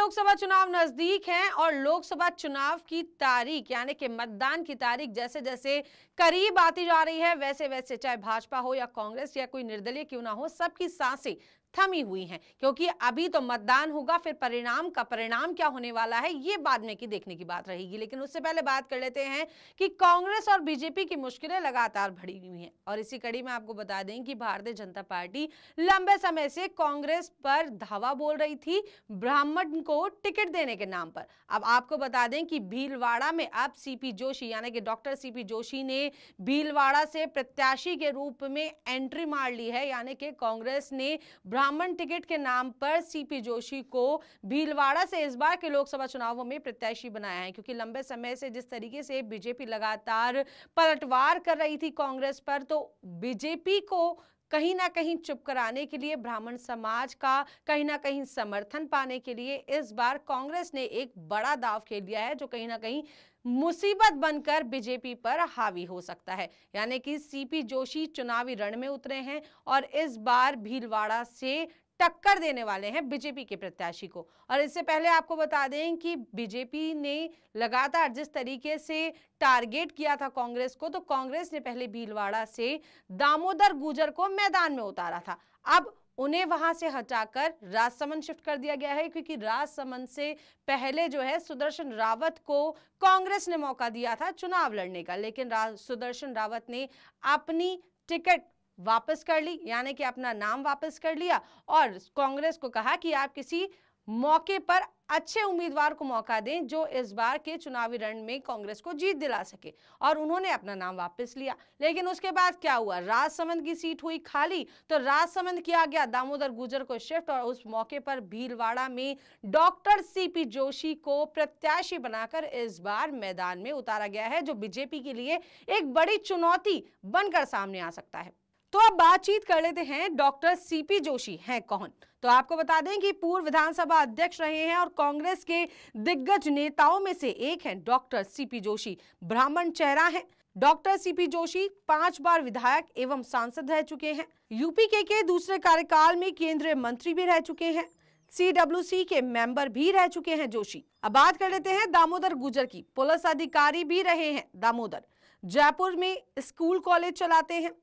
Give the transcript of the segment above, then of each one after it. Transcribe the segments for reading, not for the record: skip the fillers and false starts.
लोकसभा चुनाव नजदीक हैं और लोकसभा चुनाव की तारीख यानी कि मतदान की तारीख जैसे जैसे करीब आती जा रही है वैसे वैसे चाहे भाजपा हो या कांग्रेस या कोई निर्दलीय क्यों ना हो, सबकी सांसें थमी हुई हैं क्योंकि अभी तो मतदान होगा, फिर परिणाम क्या होने वाला है ये बाद में की देखने की बात रहेगी। लेकिन उससे पहले बात कर लेते हैं कि कांग्रेस और बीजेपी की मुश्किलें लगातार बढ़ी हुई हैं और इसी कड़ी में आपको बता दें कि भारतीय जनता पार्टी लंबे समय से कांग्रेस पर धावा बोल रही थी ब्राह्मण को टिकट देने के नाम पर। अब आपको बता दें कि भीलवाड़ा में अब सीपी जोशी यानी कि डॉक्टर सीपी जोशी ने भीलवाड़ा से प्रत्याशी के रूप में एंट्री मार ली है, यानी कि कांग्रेस ने ब्राह्मण टिकट के नाम पर सीपी जोशी को भीलवाड़ा से इस बार के लोकसभा चुनावों में प्रत्याशी बनाया है। क्योंकि लंबे समय से जिस तरीके से बीजेपी लगातार पलटवार कर रही थी कांग्रेस पर, तो बीजेपी को कहीं ना कहीं चुप कराने के लिए, ब्राह्मण समाज का कहीं ना कहीं समर्थन पाने के लिए इस बार कांग्रेस ने एक बड़ा दांव खेल दिया है जो कहीं ना कहीं मुसीबत बनकर बीजेपी पर हावी हो सकता है। यानी कि सीपी जोशी चुनावी रण में उतरे हैं और इस बार भीलवाड़ा से टक्कर देने वाले हैं बीजेपी के प्रत्याशी को। और इससे पहले आपको बता दें कि बीजेपी ने लगातार जिस तरीके से टारगेट किया था कांग्रेस को, तो कांग्रेस ने पहले भीलवाड़ा से दामोदर गुजर को मैदान में उतारा था। अब उन्हें वहां से हटाकर राजसमंद शिफ्ट कर दिया गया है क्योंकि राजसमंद से पहले जो है सुदर्शन रावत को कांग्रेस ने मौका दिया था चुनाव लड़ने का, लेकिन सुदर्शन रावत ने अपनी टिकट वापस कर ली, यानी कि अपना नाम वापस कर लिया और कांग्रेस को कहा कि आप किसी मौके पर अच्छे उम्मीदवार को मौका दें जो इस बार के चुनावी रण में कांग्रेस को जीत दिला सके, और उन्होंने अपना नाम वापस लिया। लेकिन उसके बाद क्या हुआ, राजसमंद की सीट हुई खाली, तो राजसमंद किया गया दामोदर गुजर को शिफ्ट और उस मौके पर भीलवाड़ा में डॉक्टर सीपी जोशी को प्रत्याशी बनाकर इस बार मैदान में उतारा गया है, जो बीजेपी के लिए एक बड़ी चुनौती बनकर सामने आ सकता है। तो अब बातचीत कर लेते हैं डॉक्टर सीपी जोशी हैं कौन। तो आपको बता दें कि पूर्व विधानसभा अध्यक्ष रहे हैं और कांग्रेस के दिग्गज नेताओं में से एक हैं डॉक्टर सीपी जोशी। ब्राह्मण चेहरा हैं। डॉक्टर सीपी जोशी 5 बार विधायक एवं सांसद रह चुके हैं। यूपी के दूसरे कार्यकाल में केंद्रीय मंत्री भी रह चुके हैं। CWC के मेंबर भी रह चुके हैं जोशी। अब बात कर लेते हैं दामोदर गुजर की। पुलिस अधिकारी भी रहे हैं दामोदर। जयपुर में स्कूल कॉलेज चलाते हैं।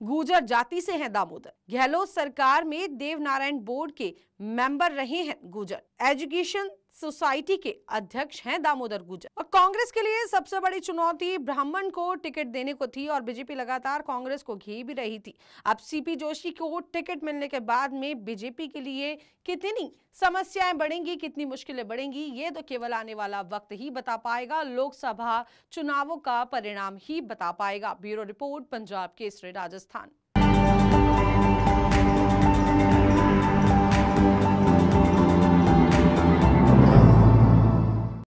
गुर्जर जाति से हैं दामोदर। गहलोत सरकार में देवनारायण बोर्ड के मेंबर रहे हैं गुर्जर। एजुकेशन सोसाइटी के अध्यक्ष हैं दामोदर गुजर। और कांग्रेस के लिए सबसे बड़ी चुनौती ब्राह्मण को टिकट देने को थी और बीजेपी लगातार कांग्रेस को घेर भी रही थी। अब सीपी जोशी को टिकट मिलने के बाद में बीजेपी के लिए कितनी समस्याएं बढ़ेंगी, कितनी मुश्किलें बढ़ेंगी, ये तो केवल आने वाला वक्त ही बता पाएगा। लोकसभा चुनावों का परिणाम ही बता पाएगा। Bureau report, Punjab Kesari, Rajasthan.